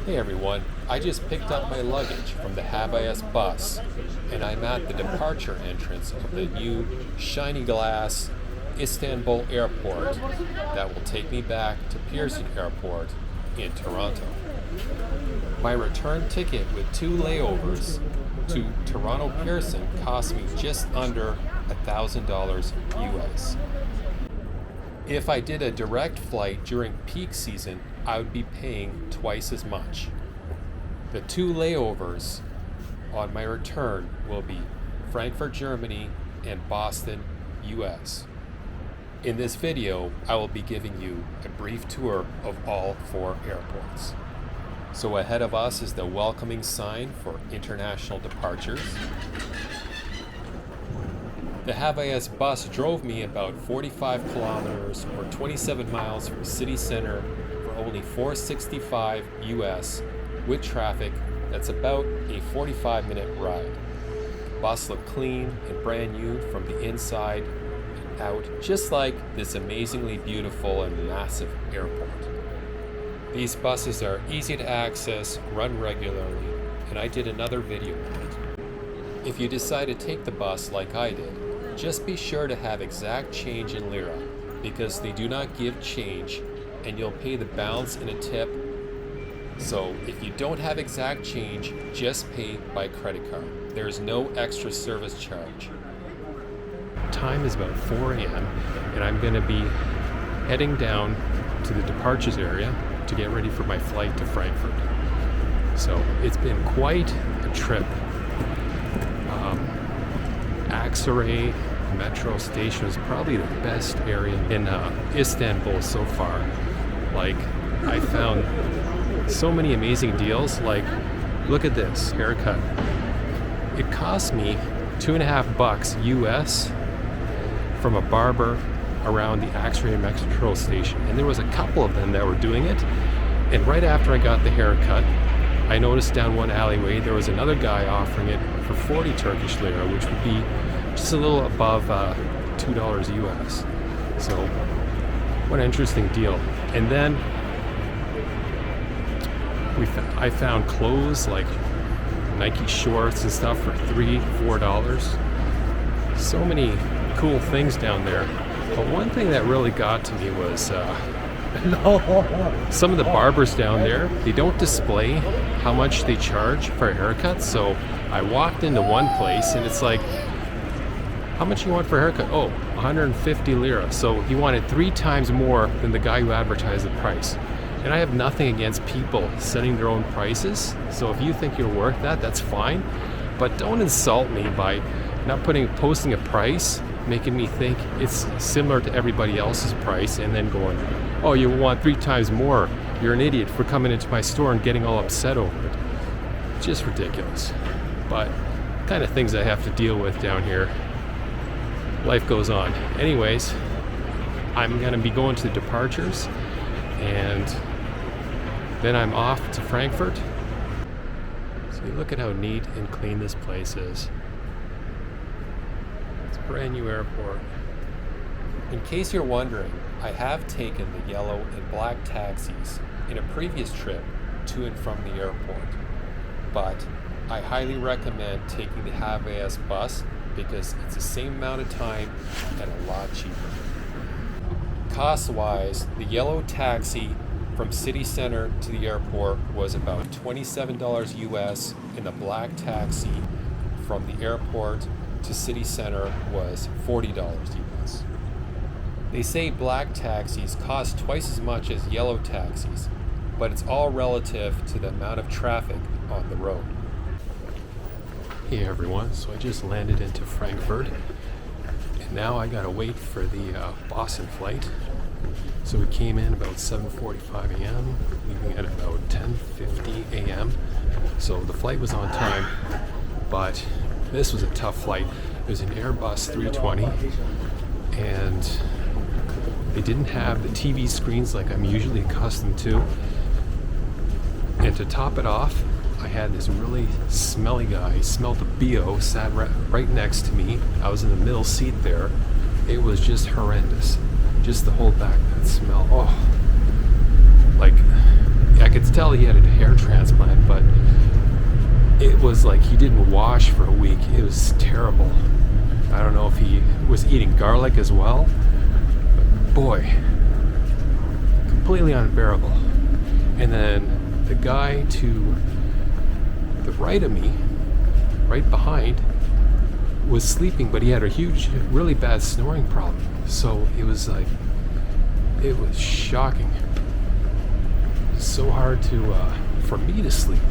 Hey everyone, I just picked up my luggage from the Habayas bus and I'm at the departure entrance of the new shiny glass Istanbul Airport that will take me back to Pearson Airport in Toronto. My return ticket with 2 layovers to Toronto Pearson cost me just under $1,000 US. If I did a direct flight during peak season, I would be paying twice as much. The 2 layovers on my return will be Frankfurt, Germany and Boston, US. In this video, I will be giving you a brief tour of all 4 airports. So ahead of us is the welcoming sign for international departures. The Habayas bus drove me about 45 kilometers or 27 miles from city center for only $465 US with traffic. That's about a 45-minute ride. The bus looked clean and brand new from the inside and out, just like this amazingly beautiful and massive airport. These buses are easy to access, run regularly, and I did another video on it. If you decide to take the bus like I did, just be sure to have exact change in lira, because they do not give change and you'll pay the balance in a tip. So if you don't have exact change, just pay by credit card. There is no extra service charge. Time is about 4 a.m. and I'm going to be heading down to the departures area to get ready for my flight to Frankfurt. So it's been quite a trip. Aksaray metro station is probably the best area in Istanbul so far. Like, I found so many amazing deals. Like, look at this haircut. It cost me $2.50 US from a barber around the Aksaray metro station, and there was a couple of them that were doing it. And right after I got the haircut, I noticed down one alleyway there was another guy offering it for 40 Turkish lira, which would be just a little above $2 US. So what an interesting deal. And then I found clothes like Nike shorts and stuff for $3-4. So many cool things down there. But one thing that really got to me was some of the barbers down there, they don't display how much they charge for a haircut. So I walked into one place and it's like, how much you want for a haircut? Oh, 150 lira. So he wanted 3 times more than the guy who advertised the price. And I have nothing against people setting their own prices. So if you think you're worth that, that's fine. But don't insult me by not posting a price, making me think it's similar to everybody else's price, and then going, oh, you want 3 times more. You're an idiot for coming into my store and getting all upset over it. Just ridiculous. But kind of things I have to deal with down here. Life goes on. Anyways, I'm going to be going to the departures, and then I'm off to Frankfurt. So you look at how neat and clean this place is. It's a brand new airport. In case you're wondering, I have taken the yellow and black taxis in a previous trip to and from the airport, but I highly recommend taking the Habayas bus because it's the same amount of time and a lot cheaper. Cost-wise, the yellow taxi from city center to the airport was about $27 US, and the black taxi from the airport to city center was $40 US. They say black taxis cost twice as much as yellow taxis, but it's all relative to the amount of traffic on the road. Hey everyone, so I just landed into Frankfurt, and now I gotta wait for the Boston flight. So we came in about 7:45 a.m., leaving at about 10:50 a.m. So the flight was on time, but this was a tough flight. It was an Airbus 320, and they didn't have the TV screens like I'm usually accustomed to. And to top it off, I had this really smelly guy. He smelled the BO, sat right next to me. I was in the middle seat there. It was just horrendous. Just the whole back, that smell. Oh, like I could tell he had a hair transplant, but it was like he didn't wash for a week. It was terrible. I don't know if he was eating garlic as well. But boy, completely unbearable. And then the guy to the right of me, right behind, was sleeping, but he had a huge, really bad snoring problem. So it was like, it was shocking. It's so hard for me to sleep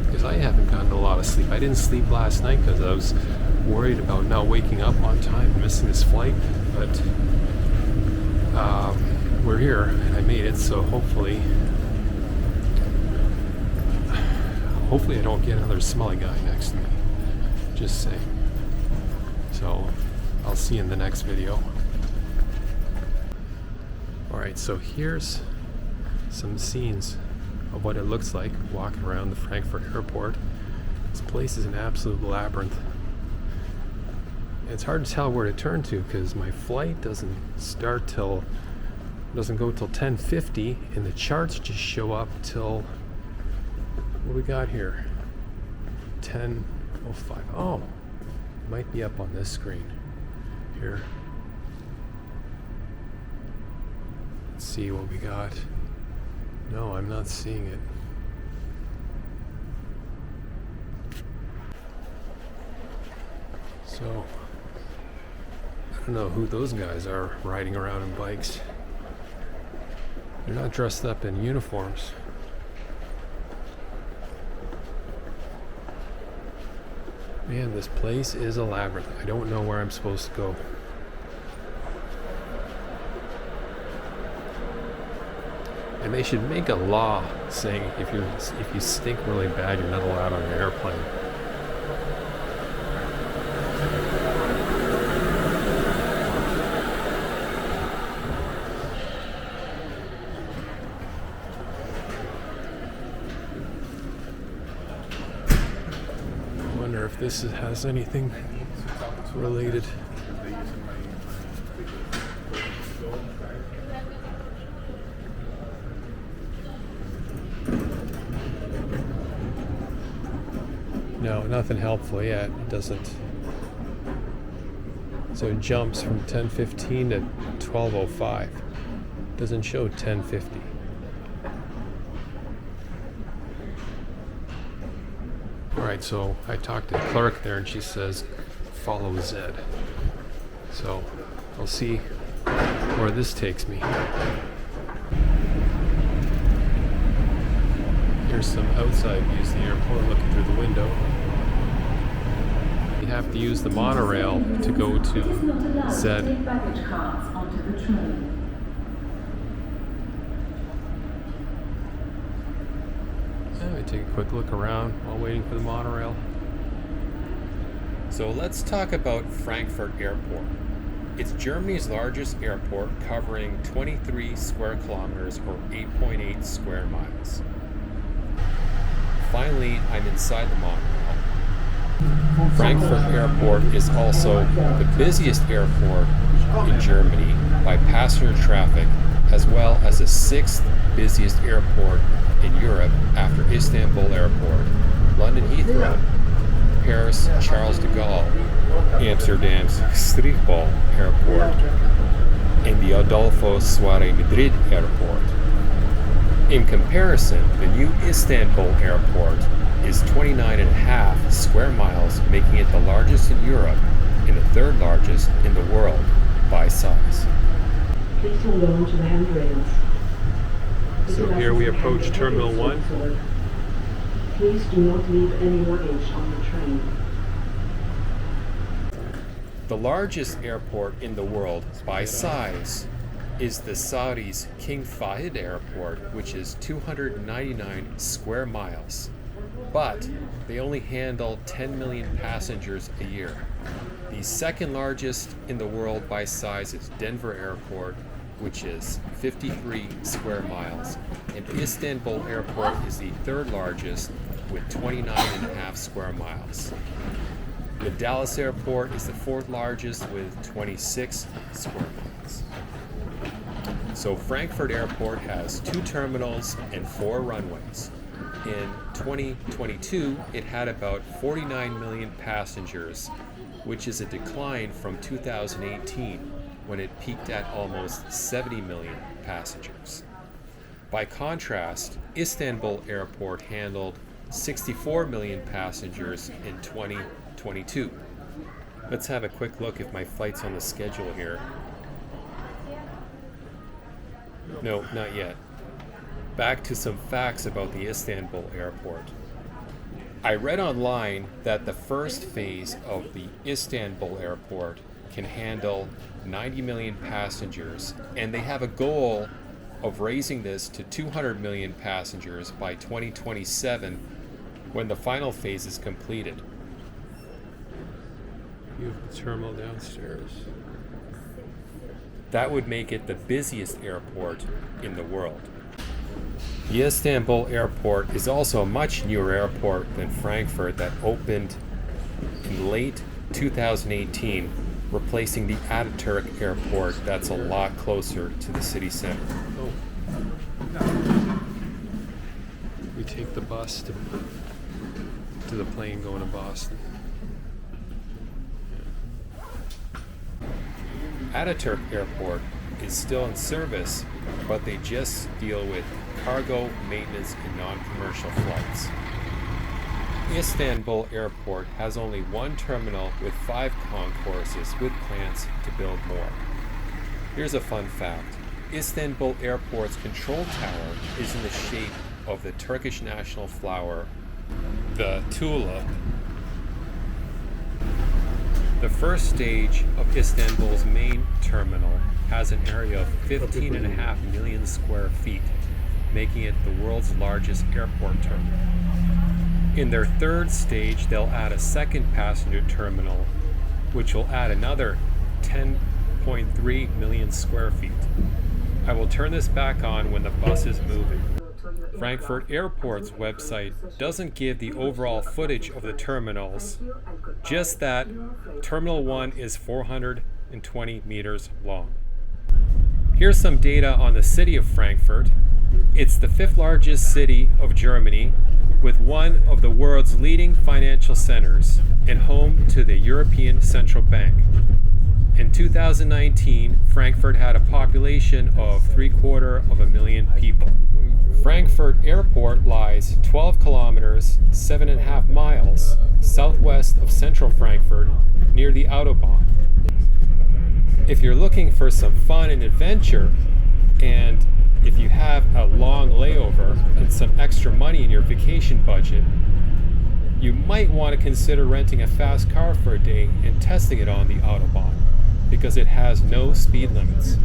because I haven't gotten a lot of sleep. I didn't sleep last night because I was worried about not waking up on time and missing this flight. But we're here and I made it, so hopefully I don't get another smelly guy next to me. Just saying. So I'll see you in the next video. Alright, so here's some scenes of what it looks like walking around the Frankfurt Airport. This place is an absolute labyrinth. It's hard to tell where to turn to because my flight doesn't go till 10:50, and the charts just show up till, what we got here? 10:05. Oh, it might be up on this screen here. Let's see what we got. No, I'm not seeing it. So, I don't know who those guys are riding around in bikes. They're not dressed up in uniforms. Man, this place is a labyrinth. I don't know where I'm supposed to go. And they should make a law saying if you stink really bad, you're not allowed on an airplane. I wonder if this has anything related. No, nothing helpful yet. It doesn't. So it jumps from 10:15 to 12:05. Doesn't show 10:50. Alright, so I talked to the clerk there and she says follow Z. So I'll see where this takes me. Here's some outside views of the airport looking through the window. You have to use the monorail to go to Z. Let me take a quick look around while waiting for the monorail. So let's talk about Frankfurt Airport. It's Germany's largest airport, covering 23 square kilometers or 8.8 square miles. Finally, I'm inside the monorail. Frankfurt Airport is also the busiest airport in Germany by passenger traffic, as well as the 6th busiest airport in Europe after Istanbul Airport, London Heathrow, Paris Charles de Gaulle, Amsterdam's Schiphol Airport, and the Adolfo Suárez Madrid Airport. In comparison, the new Istanbul Airport is 29.5 square miles, making it the largest in Europe and the 3rd largest in the world by size. Please hold on to the handrails. So here we approach Terminal 1. Please do not leave any luggage on the train. The largest airport in the world by size is the Saudi's King Fahd Airport, which is 299 square miles. But they only handle 10 million passengers a year. The 2nd largest in the world by size is Denver Airport, which is 53 square miles. And Istanbul Airport is the 3rd largest with 29.5 square miles. The Dallas Airport is the 4th largest with 26 square miles. So Frankfurt Airport has 2 terminals and 4 runways. In 2022, it had about 49 million passengers, which is a decline from 2018, when it peaked at almost 70 million passengers. By contrast, Istanbul Airport handled 64 million passengers in 2022. Let's have a quick look if my flight's on the schedule here. No, not yet. Back to some facts about the Istanbul Airport. I read online that the first phase of the Istanbul Airport can handle 90 million passengers, and they have a goal of raising this to 200 million passengers by 2027 when the final phase is completed. You have the terminal downstairs. That would make it the busiest airport in the world. The Istanbul Airport is also a much newer airport than Frankfurt that opened in late 2018, replacing the Ataturk Airport that's a lot closer to the city center. We take the bus to the plane going to Boston. Ataturk Airport is still in service, but they just deal with cargo, maintenance, and non-commercial flights. Istanbul Airport has only 1 terminal with 5 concourses with plans to build more. Here's a fun fact. Istanbul Airport's control tower is in the shape of the Turkish national flower, the tulip. The first stage of Istanbul's main terminal has an area of 15.5 million square feet, making it the world's largest airport terminal. In their third stage, they'll add a second passenger terminal, which will add another 10.3 million square feet. I will turn this back on when the bus is moving. Frankfurt Airport's website doesn't give the overall footage of the terminals, just that Terminal 1 is 420 meters long. Here's some data on the city of Frankfurt. It's the 5th largest city of Germany, with one of the world's leading financial centers and home to the European Central Bank. In 2019, Frankfurt had a population of 750,000 people. Frankfurt Airport lies 12 kilometers, 7.5 miles southwest of central Frankfurt, near the Autobahn. If you're looking for some fun and adventure, and if you have a long layover and some extra money in your vacation budget, you might want to consider renting a fast car for a day and testing it on the Autobahn, because it has no speed limits.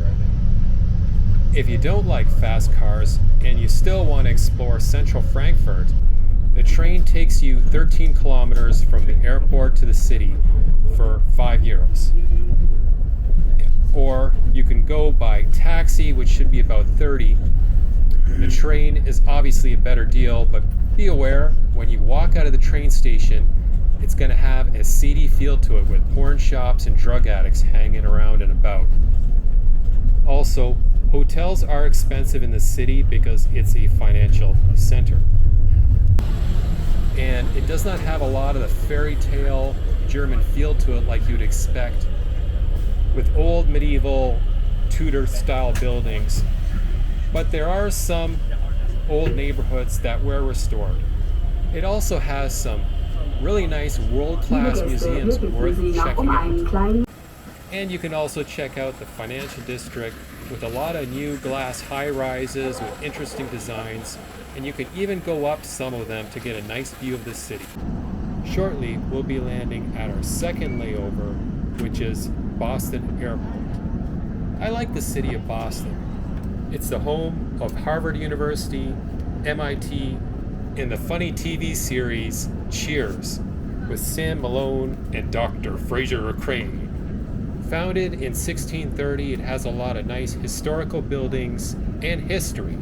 If you don't like fast cars and you still want to explore central Frankfurt, the train takes you 13 kilometers from the airport to the city for €5. Or you can go by taxi, which should be about 30. The train is obviously a better deal, but be aware, when you walk out of the train station, it's going to have a seedy feel to it with porn shops and drug addicts hanging around and about. Also, hotels are expensive in the city because it's a financial center. And it does not have a lot of the fairy tale German feel to it like you'd expect, with old medieval Tudor style buildings. But there are some old neighborhoods that were restored. It also has some really nice world-class museums worth checking out. And you can also check out the financial district with a lot of new glass high-rises with interesting designs, and you can even go up some of them to get a nice view of the city. Shortly, we'll be landing at our second layover, which is Boston Airport. I like the city of Boston. It's the home of Harvard University, MIT, and the funny TV series Cheers with Sam Malone and Dr. Fraser Crane. Founded in 1630, it has a lot of nice historical buildings and history,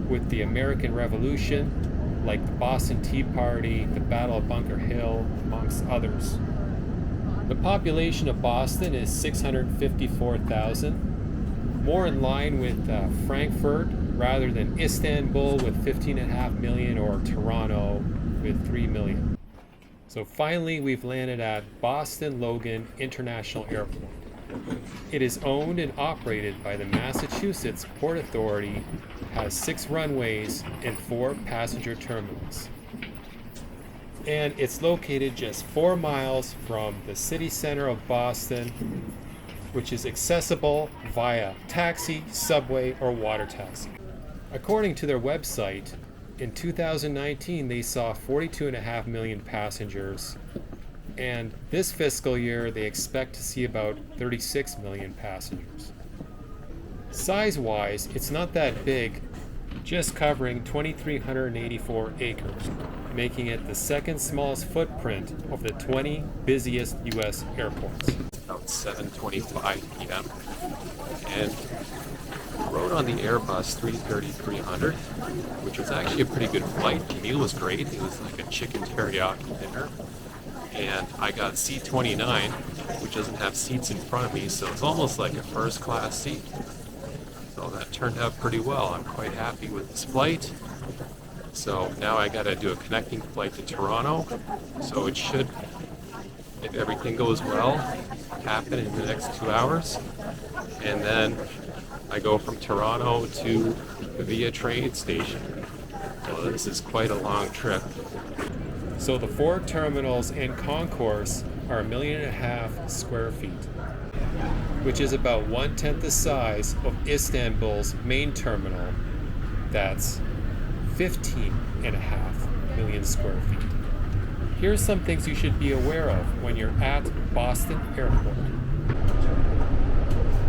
with the American Revolution, like the Boston Tea Party, the Battle of Bunker Hill, amongst others. The population of Boston is 654,000. more in line with Frankfurt rather than Istanbul with 15.5 million or Toronto with 3 million. So finally, we've landed at Boston Logan International Airport. It is owned and operated by the Massachusetts Port Authority, has 6 runways and 4 passenger terminals. And it's located just 4 miles from the city center of Boston, which is accessible via taxi, subway, or water taxi. According to their website, in 2019 they saw 42.5 million passengers, and this fiscal year they expect to see about 36 million passengers. Size-wise, it's not that big, just covering 2,384 acres, making it the second smallest footprint of the 20 busiest U.S. airports. About 7:25 p.m. and rode on the Airbus 330-300, which was actually a pretty good flight. The meal was great. It was like a chicken teriyaki dinner. And I got seat 29, which doesn't have seats in front of me, so it's almost like a first class seat. So that turned out pretty well. I'm quite happy with this flight. So now I gotta do a connecting flight to Toronto. So it should, if everything goes well, happen in the next 2 hours. And then I go from Toronto to the Via train station. So this is quite a long trip. So the 4 terminals and concourse are 1.5 million square feet, which is about 1/10 the size of Istanbul's main terminal. That's 15.5 million square feet. Here's some things you should be aware of when you're at Boston Airport.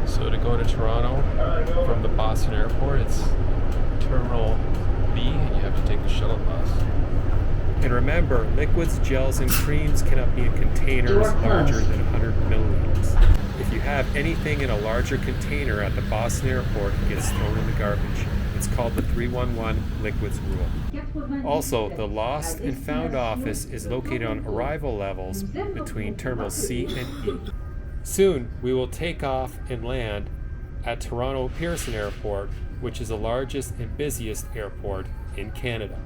So to go to Toronto from the Boston Airport, it's Terminal B, and you have to take the shuttle bus. And remember, liquids, gels, and creams cannot be in containers larger than 100 milliliters. If you have anything in a larger container at the Boston Airport, it gets thrown in the garbage. It's called the 311 liquids rule. Also, the lost and found office is located on arrival levels between terminals C and E. Soon, we will take off and land at Toronto Pearson Airport, which is the largest and busiest airport in Canada.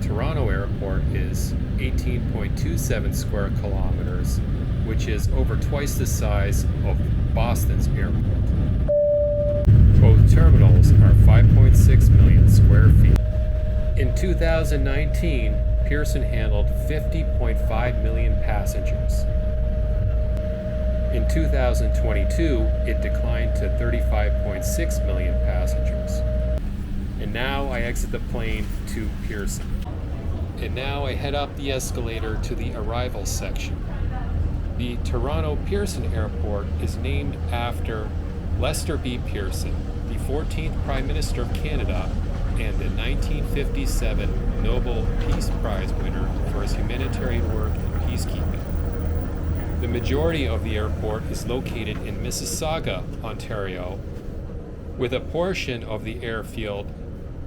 Toronto Airport is 18.27 square kilometers, which is over twice the size of Boston's airport. Both terminals are 5.6 million square feet. In 2019, Pearson handled 50.5 million passengers. In 2022, it declined to 35.6 million passengers. And now I exit the plane to Pearson. And now I head up the escalator to the arrival section. The Toronto Pearson Airport is named after Lester B. Pearson, the 14th Prime Minister of Canada and the 1957 Nobel Peace Prize winner for his humanitarian work in peacekeeping. The majority of the airport is located in Mississauga, Ontario, with a portion of the airfield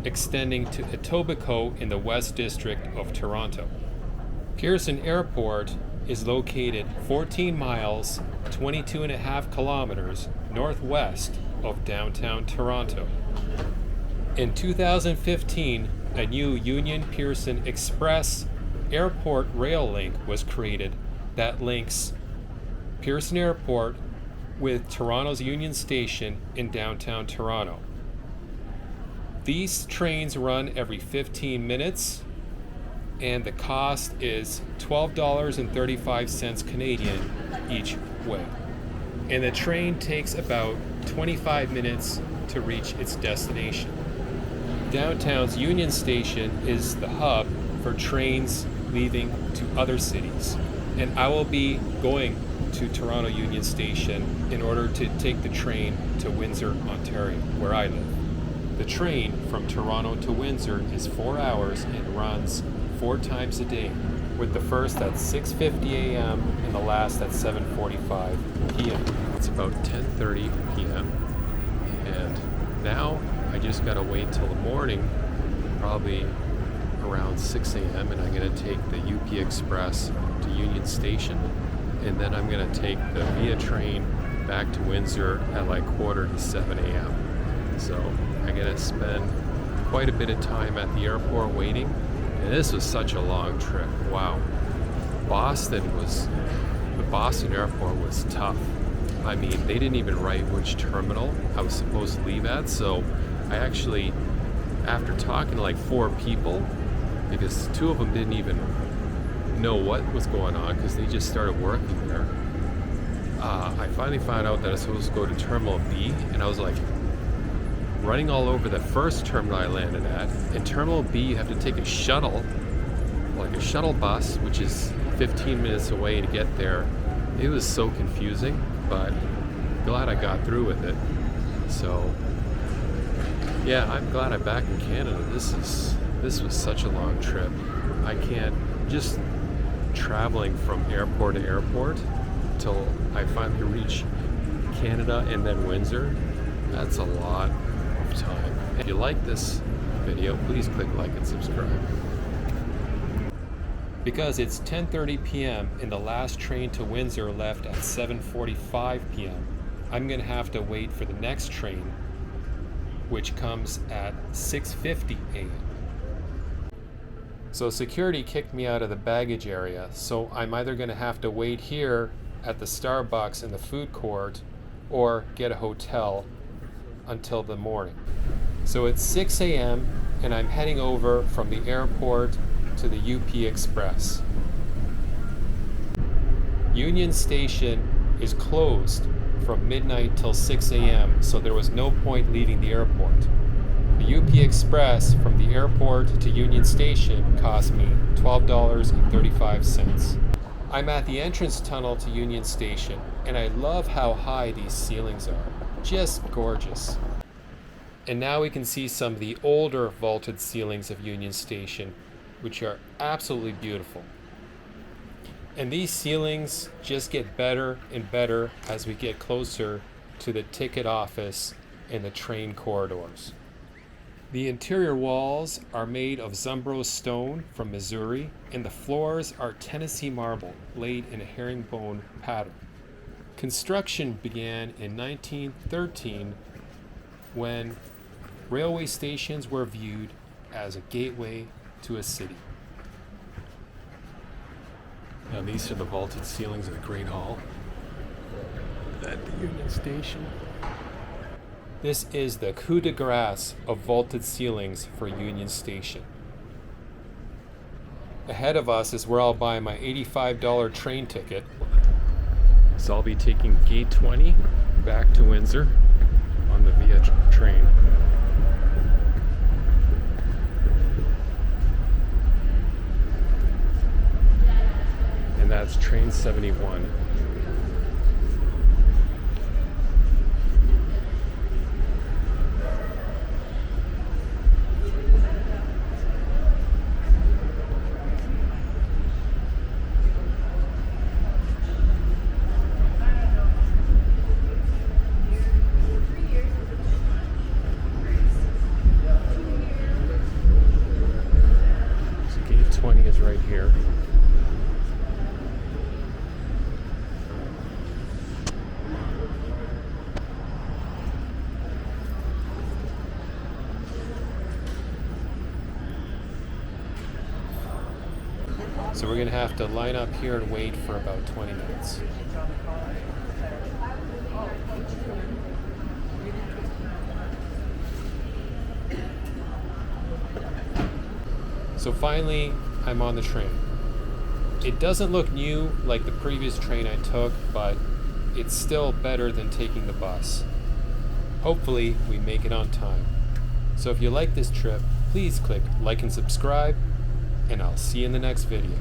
extending to Etobicoke in the West District of Toronto. Pearson Airport is located 14 miles, 22.5 kilometers northwest of downtown Toronto. In 2015, a new Union Pearson Express airport rail link was created that links Pearson Airport with Toronto's Union Station in downtown Toronto. These trains run every 15 minutes, and the cost is $12.35 Canadian each way. And the train takes about 25 minutes to reach its destination. Downtown's Union Station is the hub for trains leaving to other cities, and I will be going to Toronto Union Station in order to take the train to Windsor, Ontario, where I live. The train from Toronto to Windsor is 4 hours and runs 4 times a day, with the first at 6:50 a.m. and the last at 7:45 p.m. It's about 10:30 p.m. and now I just gotta wait till the morning, probably around 6 a.m. and I'm gonna take the UP Express to Union Station, and then I'm gonna take the Via train back to Windsor at like 6:45 a.m. So I gotta spend quite a bit of time at the airport waiting. And this was such a long trip. Wow. The Boston airport was tough. I mean, they didn't even write which terminal I was supposed to leave at. So I actually, after talking to like 4 people, because 2 of them didn't even know what was going on because they just started working there. I finally found out that I was supposed to go to Terminal B, and I was like running all over the first terminal I landed at. In Terminal B, you have to take a shuttle, like a shuttle bus, which is 15 minutes away to get there. It was so confusing, but glad I got through with it. So yeah, I'm glad I'm back in Canada. This was such a long trip. I can't, just traveling from airport to airport till I finally reach Canada and then Windsor, that's a lot of time. If you like this video, please click like and subscribe. Because it's 10:30 p.m. and the last train to Windsor left at 7:45 p.m., I'm going to have to wait for the next train, which comes at 6:50 a.m. So security kicked me out of the baggage area, so I'm either going to have to wait here at the Starbucks in the food court or get a hotel until the morning. So it's 6 a.m. and I'm heading over from the airport to the UP Express. Union Station is closed from midnight till 6 a.m., so there was no point leaving the airport. The UP Express from the airport to Union Station cost me $12.35. I'm at the entrance tunnel to Union Station, and I love how high these ceilings are. Just gorgeous. And now we can see some of the older vaulted ceilings of Union Station, which are absolutely beautiful. And these ceilings just get better and better as we get closer to the ticket office and the train corridors. The interior walls are made of Zumbro stone from Missouri, and the floors are Tennessee marble laid in a herringbone pattern. Construction began in 1913 when railway stations were viewed as a gateway to a city. Now these are the vaulted ceilings of the Great Hall at the Union Station. This is the coup de grace of vaulted ceilings for Union Station. Ahead of us is where I'll buy my $85 train ticket. So I'll be taking Gate 20 back to Windsor on the Via train. And that's train 71. So gate 20 is right here. So we're going to have to line up here and wait for about 20 minutes. So finally, I'm on the train. It doesn't look new like the previous train I took, but it's still better than taking the bus. Hopefully, we make it on time. So if you like this trip, please click like and subscribe, and I'll see you in the next video.